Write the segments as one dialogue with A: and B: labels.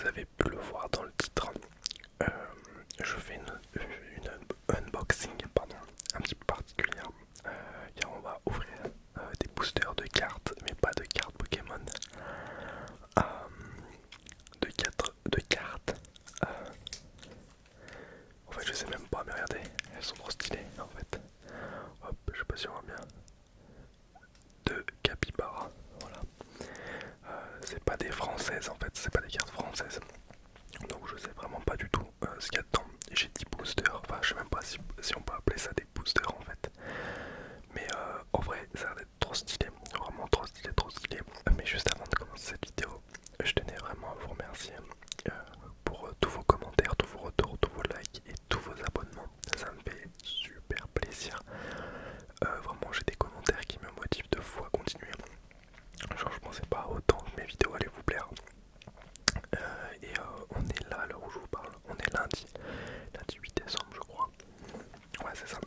A: vous avez pu le voir dans le titre, euh, je fais une unboxing pardon, un petit peu particulière car on va ouvrir des boosters de cartes, mais pas de cartes Pokémon, euh, de cartes. En fait, je sais même pas, mais regardez, elles sont trop stylées en fait. Hop, je sais pas si on voit bien. De Capybara, voilà. C'est pas des françaises en fait, c'est pas des cartes françaises. Donc je sais vraiment pas du tout ce qu'il y a dedans. J'ai 10 boosters, enfin je sais même pas si on peut appeler ça des boosters en fait. Mais en vrai ça a l'air d'être trop stylé, vraiment trop stylé, trop stylé. Mais juste avant de commencer cette vidéo, je tenais vraiment à vous remercier pour tous vos commentaires, tous vos retours, tous vos likes et tous vos abonnements. Ça me fait super plaisir. Vraiment j'ai des commentaires qui me motivent de fou à continuer. Genre je pensais pas autant que mes vidéos allaient vous plaire. On est là à l'heure où je vous parle, on est lundi 8 décembre je crois. Ouais c'est ça.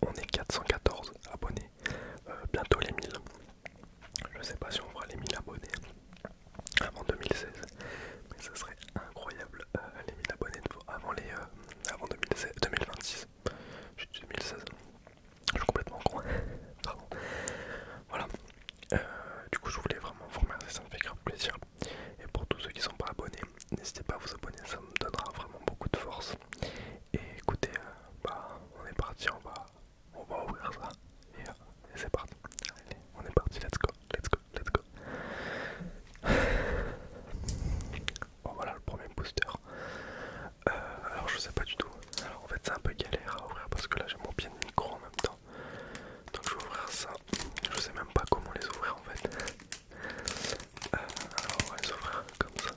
A: On est 414 abonnés, bientôt les 1000. Je sais pas si on fera les 1000 abonnés avant 2016, mais ça serait incroyable les 1000 abonnés avant 2016, 2026. J'ai dit 2016, je suis complètement con. Pardon. Voilà. Du coup je voulais vraiment vous remercier, ça me fait grave plaisir. Et pour tous ceux qui sont pas abonnés, n'hésitez pas à vous abonner, ça me donnera vraiment beaucoup de force. Et écoutez, on est parti, on va ouvrir ça. Et c'est parti. Allez, on est parti, let's go, let's go, let's go. Bon voilà le premier booster. Alors je sais pas du tout. Alors en fait c'est un peu galère à ouvrir parce que là j'ai mon pied de micro en même temps. Donc je vais ouvrir ça. Je sais même pas comment les ouvrir en fait. Alors on va les ouvrir comme ça.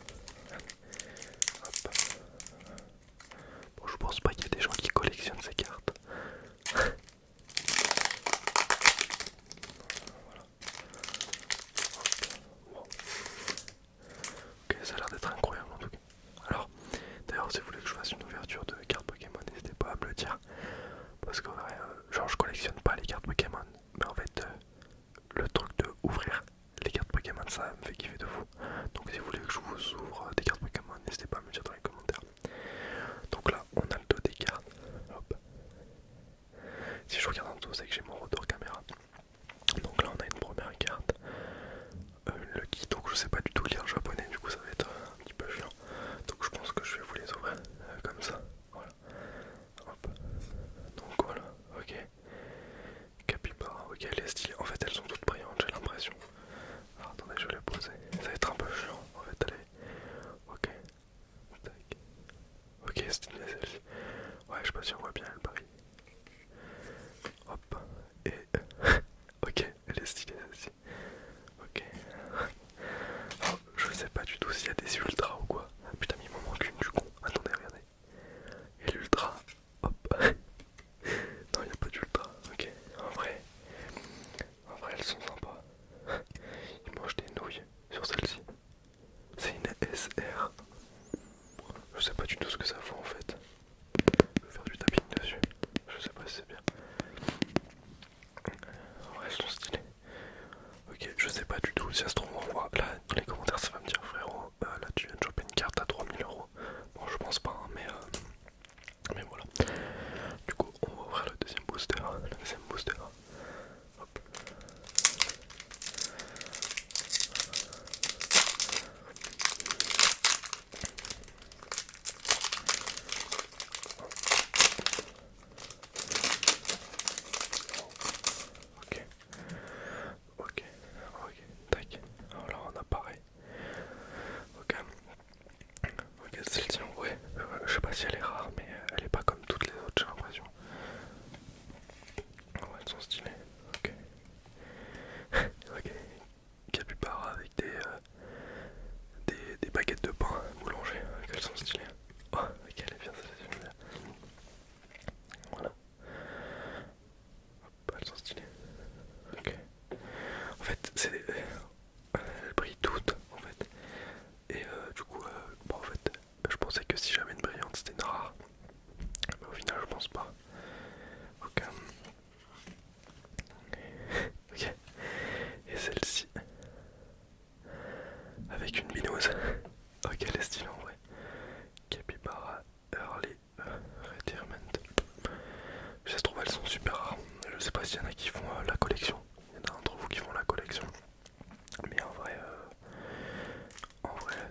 A: Hop. Bon je pense pas qu'il y ait des gens qui collectionnent ces cartes. Bon. Ok ça a l'air d'être incroyable en tout cas. Alors d'ailleurs si vous voulez que je fasse une ouverture de cartes Pokémon, n'hésitez pas à me le dire. Parce que genre je collectionne pas les cartes Pokémon. Mais en fait le truc de ouvrir les cartes Pokémon ça me fait kiffer de fou. Donc si vous voulez que je vous ouvre des cartes Pokémon, n'hésitez pas à me dire dans les commentaires. Donc là on a le dos des cartes. Hop. Si je regarde en dessous c'est que j'ai mon retour caméra. Donc là on a une première carte. Une Lucky, donc je sais pas du tout lire japonais, du coup ça va être un petit peu chiant. Donc je pense que je vais vous les ouvrir comme ça. Voilà. Hop. Donc voilà, ok. Capybara, ok, elle est stylée. En fait elles sont toutes brillantes, j'ai l'impression. Alors attendez, je vais les poser. Ça va être un peu chiant. En fait, allez. Ok. Tac. Ok, c'est stylé celle-ci. Ouais, je sais pas si on voit bien, elle brille. Hop. Et. Ok, elle est stylée celle-ci. Ok.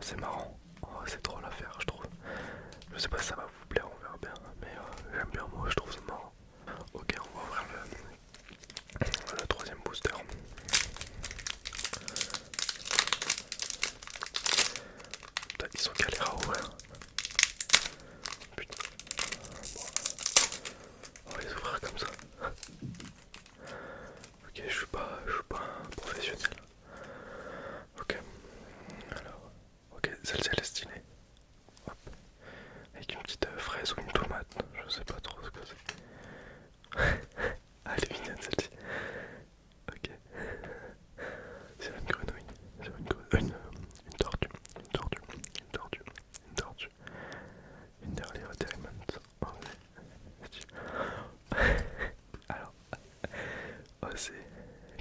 A: c'est marrant. Oh, c'est drôle à faire, je trouve. Je sais pas si ça va vous plaire, on verra bien. Mais j'aime bien, moi, je trouve ça marrant. Ok, on va ouvrir le troisième booster. Putain, ils sont galères à ouvrir. Putain. Bon. On va les ouvrir comme ça. Ok, je suis pas un professionnel. Ok. Alors. Ok, celle-ci elle est stylée. Hop. Avec une petite fraise ou une tomate. Je sais pas trop ce que c'est. Ah, elle est mignonne celle-ci. Ok. C'est une grenouille. C'est une tortue. Une tortue. Une tortue. Une tortue. Une dernière diamond. Alors, oh, c'est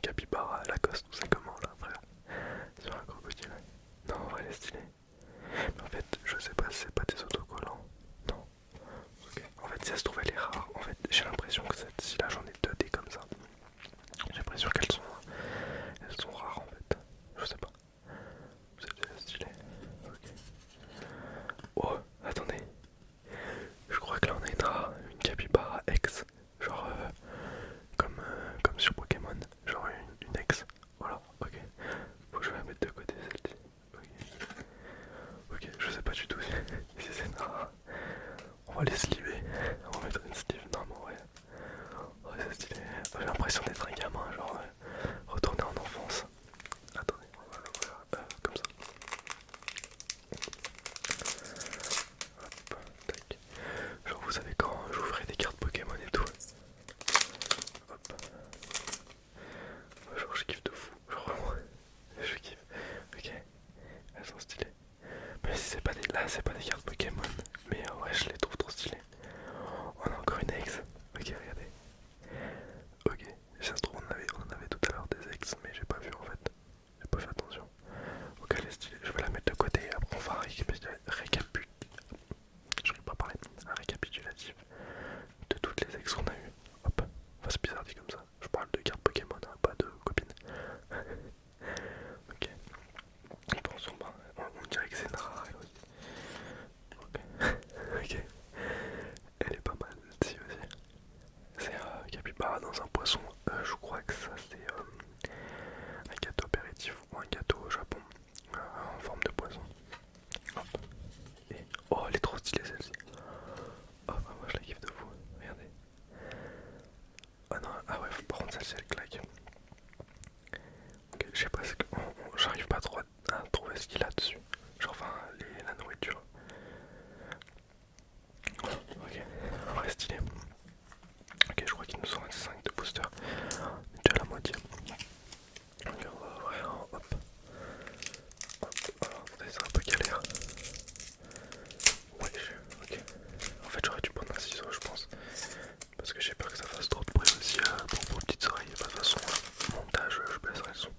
A: capybara, Lacoste, c'est comment là, frère? Sur un crocodile. Non, en vrai, elle est stylée. Mais en fait, je sais pas si c'est pas des autocollants. Non. Ok. En fait, si ça se trouve, elle est rare. En fait, j'ai l'impression que celle-ci là, j'en ai 2D comme ça. J'ai l'impression elles sont rares en fait. Je sais pas. C'est stylé. Ok. Oh, attendez. Je crois que là on a une capybara X. Genre comme sur Pokémon. Genre une X. Voilà, ok. Faut que je la mette de côté celle-ci. Ok. Ok, je sais pas du tout si c'est rare. On va les sliver. On va mettre une sleeve. Non mais ouais. Ouais, c'est stylé. J'ai l'impression d'être un gamin, genre retourner en enfance. Attendez, on va l'ouvrir comme ça. Hop, tac. Genre vous savez quand j'ouvrais des cartes Pokémon et tout. Hop. Genre je kiffe de fou. Genre vraiment, je kiffe. Ok, elles sont stylées. Mais si c'est pas des... Là c'est pas des cartes Pokémon. Mais ouais je les trouve trop stylées. On a encore une ex. Ok regardez. Ok, si ça se trouve on en avait tout à l'heure des ex. Mais j'ai pas vu en fait. J'ai pas fait attention. Ok elle est stylée. Je vais la mettre de côté et après on va je vais pas parler. Un récapitulatif de toutes les ex qu'on a eues. Hop. Enfin c'est bizarre dit comme ça. Je parle de cartes Pokémon, hein, pas de copines. Ok. Pensons pas. On dirait que c'est une rare elle aussi. Ok. Ok. Elle est pas mal celle-ci aussi. C'est capybara dans un poisson. Je crois que ça c'est un gâteau apéritif ou un gâteau au Japon en forme de poisson. Hop. Et oh elle est trop stylée celle-ci. Oh bah, moi je la kiffe de fou. Regardez. Ah non, ah ouais, par contre celle-ci elle claque. Ok, je sais pas ce que. J'arrive pas trop à trouver ce qu'il a dessus. Genre enfin la nourriture. Ok, en vrai stylé. Ok, je crois qu'il nous en reste 5 de booster. Déjà la moitié. Ok, on va ouvrir. Hop. Hop. Alors, attendez, c'est un peu galère. Ouais, ok. En fait, j'aurais dû prendre un ciseau, je pense. Parce que j'ai peur que ça fasse trop de bruit aussi pour vos petites oreilles. De toute façon, montage, je baisserai le son.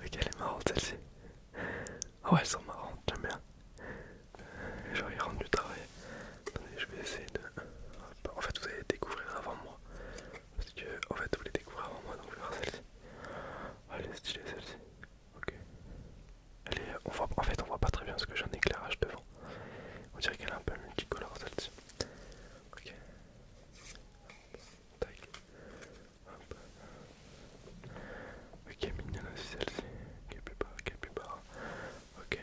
A: Ok, elle est marrante celle-ci. Ah ouais, elles sont marrantes, j'aime bien. Genre, ils rendent du travail. Attendez, je vais essayer de. Hop. En fait, vous allez découvrir avant moi. Parce que, en fait, vous les découvrez avant moi, donc je vais voir celle-ci. Oh, elle est stylée celle-ci. Ok. En fait, on voit pas très bien parce que j'ai un éclairage devant. On dirait qu'elle est un peu multicolore celle-ci. Ok. Tac. Hop. Ok, mignonne aussi celle-ci. Capybara. Ok.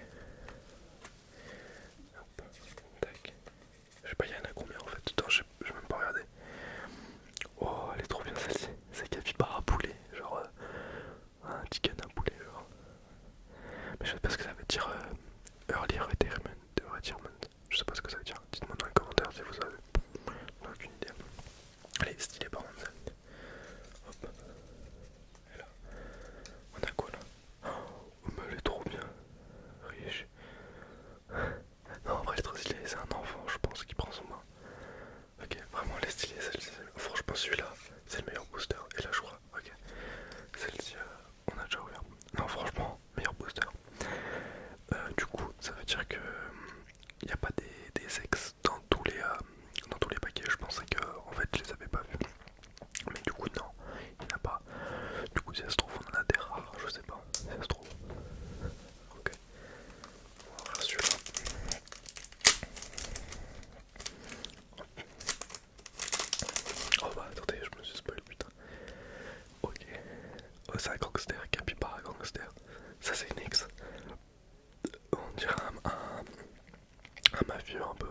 A: un capybara gangster. Ça c'est une ex. On dirait un mafieux un peu.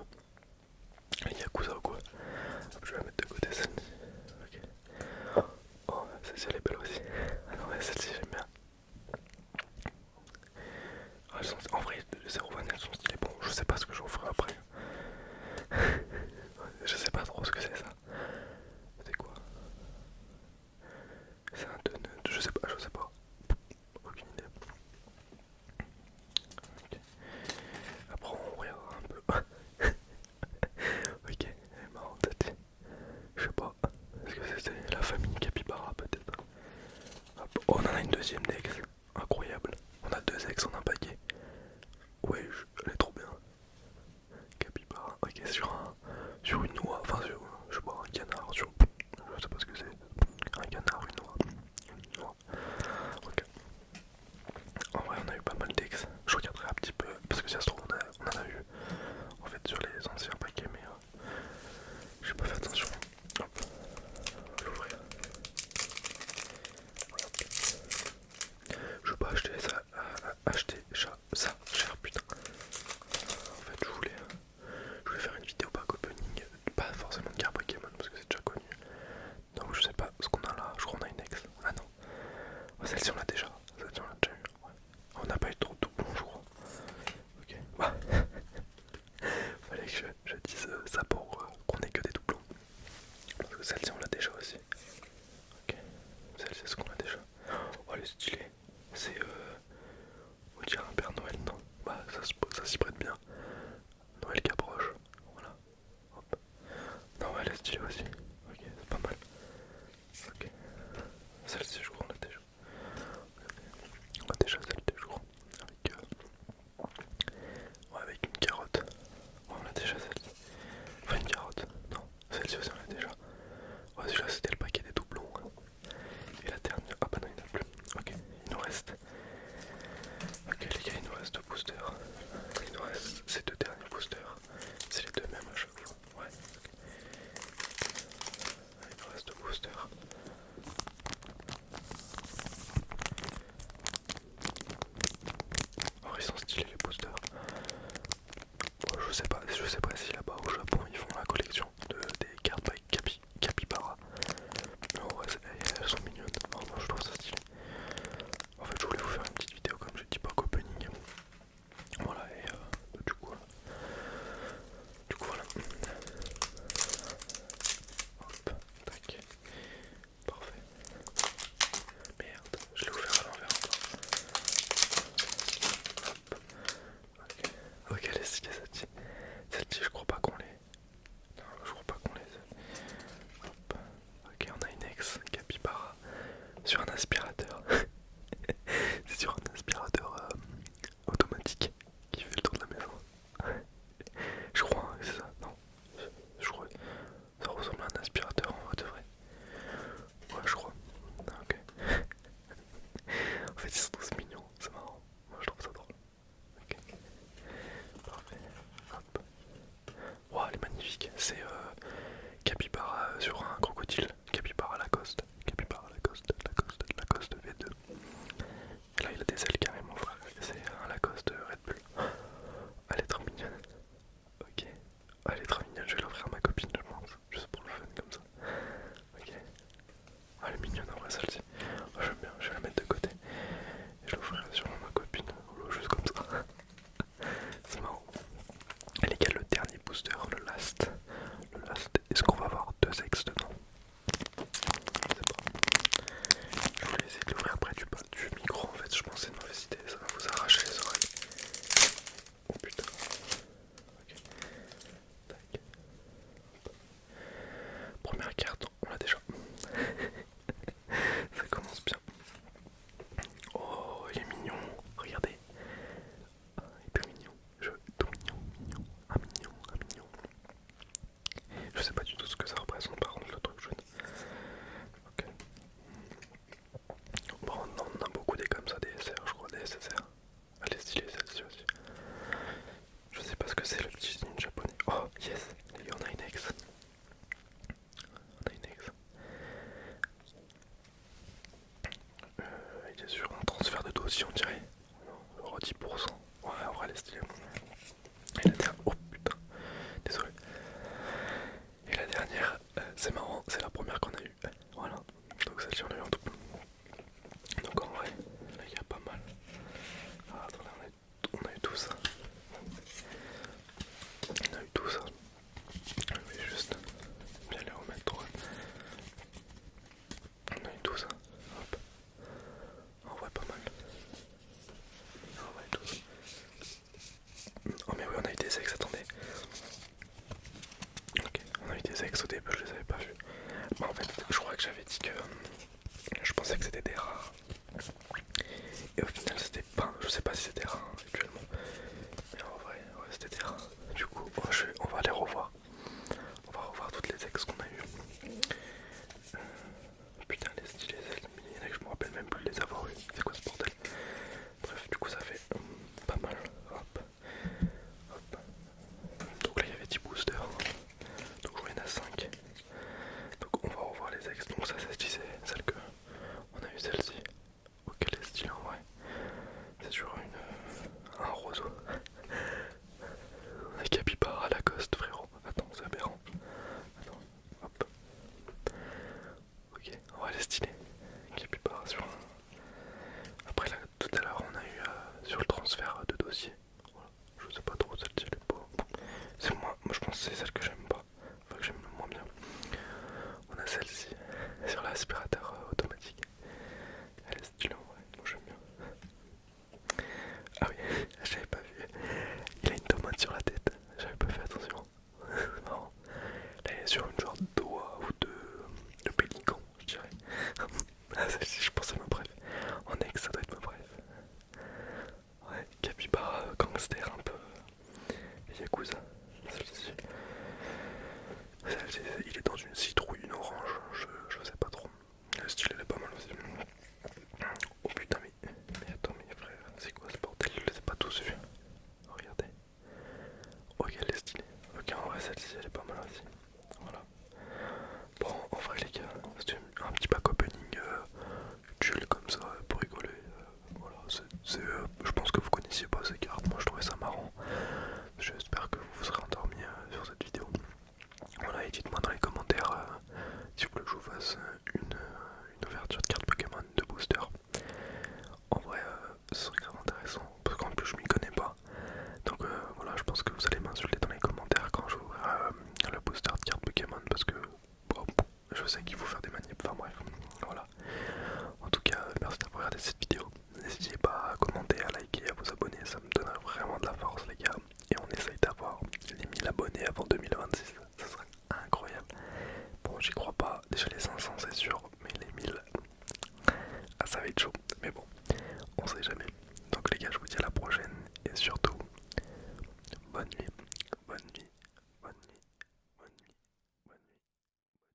A: Un yakuza ou quoi. Hop, je vais la mettre de côté celle-ci. Ok. Oh, celle-ci elle est belle aussi. Ah non, ouais, celle-ci j'aime bien. Ah, en vrai, les 0 elles sont stylées. Bon, je sais pas ce que j'en ferai après. Je sais pas trop ce que c'est ça. C'est quoi? C'est un donut, je sais pas. Aucune idée. Okay. Après on regardera un peu. Ok, elle est marrante celle-ci. Je sais pas. Est-ce que c'était la famille Capybara peut-être? Hop. Oh, on en a une deuxième d'ex. Incroyable. On a 2 ex en un paquet. Ouais, elle est trop bien. Capybara. Ok, sur une noix. Enfin, sur, je sais pas, un canard. Je sais pas ce que c'est. Un canard, une noix. Une noix. Ok. En vrai, on a eu pas mal d'ex. Je regarderai un petit peu. Parce que si ça se trouve, on en a eu en fait sur les anciens paquets. Mais j'ai pas fait attention. Hop. Je vais l'ouvrir. Je veux pas acheter ça. Ça cher, putain. En fait, je voulais faire une vidéo pack opening. Pas forcément de carte Pokémon parce que c'est déjà connu. Donc, je sais pas ce qu'on a là. Je crois qu'on a une ex. Ah non. Oh, celle-ci, on l'a déjà. Celle-ci, on l'a déjà eu. Ouais. On n'a pas eu trop de doublons, je crois. Ok. Ouais. Fallait que je dise ça pour qu'on ait que des doublons. Parce que celle-ci, on l'a déjà aussi. Ok. Celle-ci, est-ce qu'on l'a déjà? Oh, elle est stylée. C'est on dirait un Père Noël, non? Bah, ça s'y prête bien. Noël qui approche. Voilà. Hop. Non, elle est stylée aussi. Ok, c'est pas mal. Ok. Celle-ci, je crois, on l'a déjà. On a déjà celle-ci, je crois. Avec, ouais, avec une carotte. Ouais, on a déjà celle-ci. Enfin, une carotte. Non, celle-ci aussi, on l'a déjà. Ouais, celui-là, c'était le paquet des doublons. Et la dernière. Ah, bah non, il n'y en a plus. Ok, il nous reste. Ok, les gars, il nous reste 2 boosters. Il nous reste ces 2 derniers boosters. C'est les 2 mêmes à chaque fois. Ouais. Il nous reste 2 boosters. Oh, ils sont stylés les boosters. Bon, je sais pas si là-bas au Japon ils font la collection des cartes by Capybara. Mais en vrai, elles sont mignonnes. Oh, moi je trouve ça stylé. En fait, je voulais vous faire une petite vidéo comme j'ai dit, pas opening. Voilà, et du coup voilà. Hop, tac. Parfait. Merde, je l'ai ouvert à l'envers encore. Ok, ok, elle est stylée celle-ci. Celle-ci, je crois pas qu'on l'ait. Non, je crois pas qu'on les ait. Hop. Ok, on a une ex Capybara sur un aspirateur. C'est sur un aspirateur automatique qui fait le tour de la maison. Je crois que c'est ça. Non, je crois. Ça ressemble à un aspirateur en vrai de vrai. Ouais, je crois. Ok. En fait, ils sont tous mignons. C'est marrant. Moi, je trouve ça drôle. Ok. Parfait. Hop. Wow, elle est magnifique. C'est Capybara sur un crocodile. Capybara Lacoste. Capybara Lacoste V2. Et là, il a des ailes carrément, frère. C'est un Lacoste Red Bull. Elle est trop mignonne. Ok. Elle est trop mignonne. Je vais l'offrir à ma copine, je pense. Juste pour le fun, comme ça. Ok. Elle est mignonne en vrai, celle-ci. Oh, j'aime bien. Je vais la mettre de côté. Et je l'offrirai sûrement à ma copine. Juste comme ça. C'est marrant. Et les gars, le dernier booster, le last. Est-ce qu'on va avoir 2 ex dedans? Je sais pas. Je voulais essayer de l'ouvrir après du micro en fait, je pense que c'est une mauvaise aussi on dirait. Non, genre 10%. Ouais, en vrai elle est stylée. Et la dernière, oh putain, désolé. Et la dernière, c'est marrant, c'est la première qu'on a eue. Voilà, donc celle-ci on a eu en double. Donc en vrai, là il y a pas mal. Ah, attendez, on a eu tout ça. On a eu tout ça. Je vais juste bien les remettre. On a eu tout ça. Hop. En vrai, pas mal. En vrai, tout ça. Oh, mais oui, on a eu des ex, attendez. Ok, on a eu des ex au début, je les avais pas vus. Mais en fait, je crois que j'avais dit que je pensais que c'était des rares. Et au final, c'était pas. Je sais pas si c'était rare actuellement. Mais en vrai, ouais, c'était des rares. Du coup, on va les revoir. On va revoir toutes les ex qu'on a eues. Putain, les stylés, il y en a que je me rappelle même plus les avoir eues. C'est quoi ce bordel? Bref, du coup, ça fait pas mal. Hop. Hop. Donc là, il y avait 10 boosters. Donc il y en a 5. Donc on va revoir les ex. Donc ça se disait celle que on a eu, celle-ci. Ok, elle est stylée en vrai. C'est sur un roseau. Un capybara à Lacoste, frérot. Attends, c'est aberrant. Attends, hop. Ok, en vrai elle est stylée. Capybara sur un. Après là, tout à l'heure on a eu sur le transfert de dossier. Voilà. Je sais pas trop, celle-ci elle est pas. C'est moi je pense que c'est celle que j'aime pas. Enfin que j'aime le moins bien. On a celle-ci sur l'aspirateur automatique. Elle est stylée en vrai, moi j'aime bien. Ah oui, j'avais pas vu. Il a une tomate sur la tête, j'avais pas fait attention. C'est marrant. Là il est sur une genre de doigt ou de pélican, je dirais. Ah, celle-ci, je pense à ma bref. En ex, ça doit être ma bref. Ouais, capybara gangster un peu. Yakuza. Celle-ci. Il est dans une citrouille, une orange, je sais pas trop. Le style elle est pas mal aussi. Oh putain mais attends mais frère, c'est quoi ce bordel? Je les ai pas tous vus. Regardez. Ok elle est stylée. Ok en vrai celle-ci elle est pas mal aussi. Voilà. Bon en vrai les gars, c'était un petit pack opening chill comme ça pour rigoler. Voilà, je pense que vous connaissiez pas ces cartes, moi je trouvais ça marrant. J'espère que vous vous serez endormi sur cette vidéo. Voilà, et dites-moi dans les commentaires si vous voulez que je vous fasse une ouverture de carte Pokémon de booster. En vrai, ce serait grave intéressant parce qu'en plus je m'y connais pas. Donc voilà, je pense que vous allez m'insulter dans les commentaires quand je vous ouvrirai le booster de carte Pokémon parce que bon, je sais qu'il faut faire des manips. Enfin bref, voilà. En tout cas, merci d'avoir regardé cette vidéo. N'hésitez pas à commenter, à liker, à vous abonner, ça me donnerait vraiment de la force les gars. Et on essaye d'avoir les 1000 abonnés avant 2026, ça serait incroyable. Bon, j'y crois pas, déjà les 500 c'est sûr, mais les 1000, ah, ça va être chaud. Mais bon, on sait jamais. Donc les gars, je vous dis à la prochaine et surtout, bonne nuit.